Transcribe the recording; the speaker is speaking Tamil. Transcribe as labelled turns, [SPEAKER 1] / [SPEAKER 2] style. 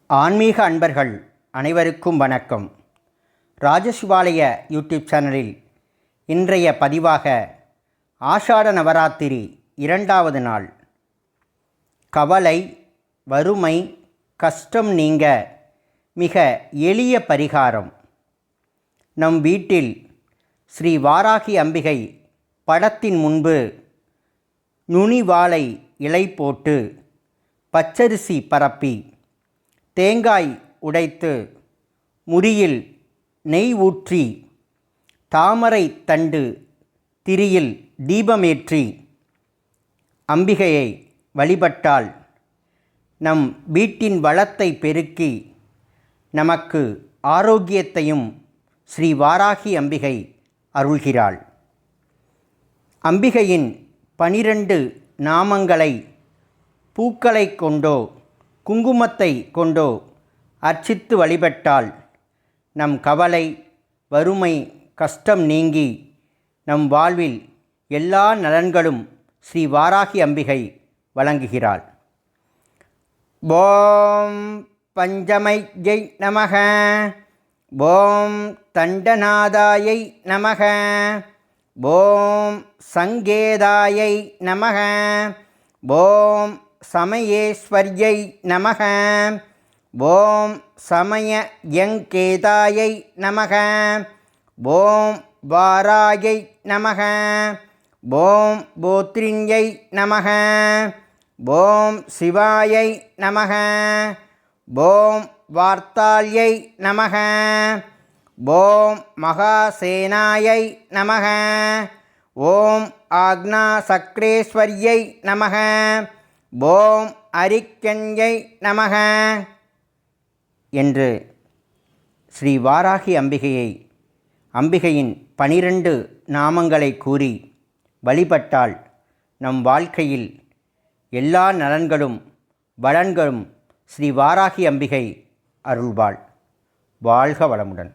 [SPEAKER 1] ஆன்மீக அன்பர்கள் அனைவருக்கும் வணக்கம். ராஜசிவாலய யூடியூப் சேனலில் இன்றைய பதிவாக ஆஷாட நவராத்திரி 2வது நாள் கவலை, வறுமை, கஷ்டம் நீங்க மிக எளிய பரிகாரம். நம் வீட்டில் ஸ்ரீ வாராகி அம்பிகை படத்தின் முன்பு நுனி வாழை இலை போட்டு பச்சரிசி பரப்பி தேங்காய் உடைத்து முரியில் நெய் ஊற்றி தாமரை தண்டு திரியில் தீபமேற்றி அம்பிகையை வழிபட்டால் நம் வீட்டின் வளத்தை பெருக்கி நமக்கு ஆரோக்கியத்தையும் ஸ்ரீ வாராகி அம்பிகை அருள்கிறாள். அம்பிகையின் 12 நாமங்களை பூக்களை கொண்டோ குங்குமத்தை கொண்டோ அர்ச்சித்து வழிபட்டால் நம் கவலை, வறுமை, கஷ்டம் நீங்கி நம் வாழ்வில் எல்லா நலன்களும் ஸ்ரீ வாராகி அம்பிகை வழங்குகிறாள். ஓம் பஞ்சமையை நமக. ஓம் தண்டநாதாயை நமக. ஓம் சங்கேதாயை நமக. ஓம் சமயேஸ்வர்யை நமக. ஓம் சமயயங்கேதாயை நமக. ஓம் வாராயை நமக. ஓம் போத்ரிஞ்யை நமக. ஓம் சிவாயை நமக. ஓம் வார்த்தால்யை நமக. ஓம் மகாசேனாயை நமக. ஓம் ஆக்ஞாசக்ரேஸ்வர்யை நமக. ஓம் அரிக்கண்யை நமக என்று ஸ்ரீ வாராகி அம்பிகையின் 12 நாமங்களை கூறி வழிபட்டால் நம் வாழ்க்கையில் எல்லா நலன்களும் வளன்களும் ஸ்ரீ வாராகி அம்பிகை அருள்வாள். வாழ்க வளமுடன்.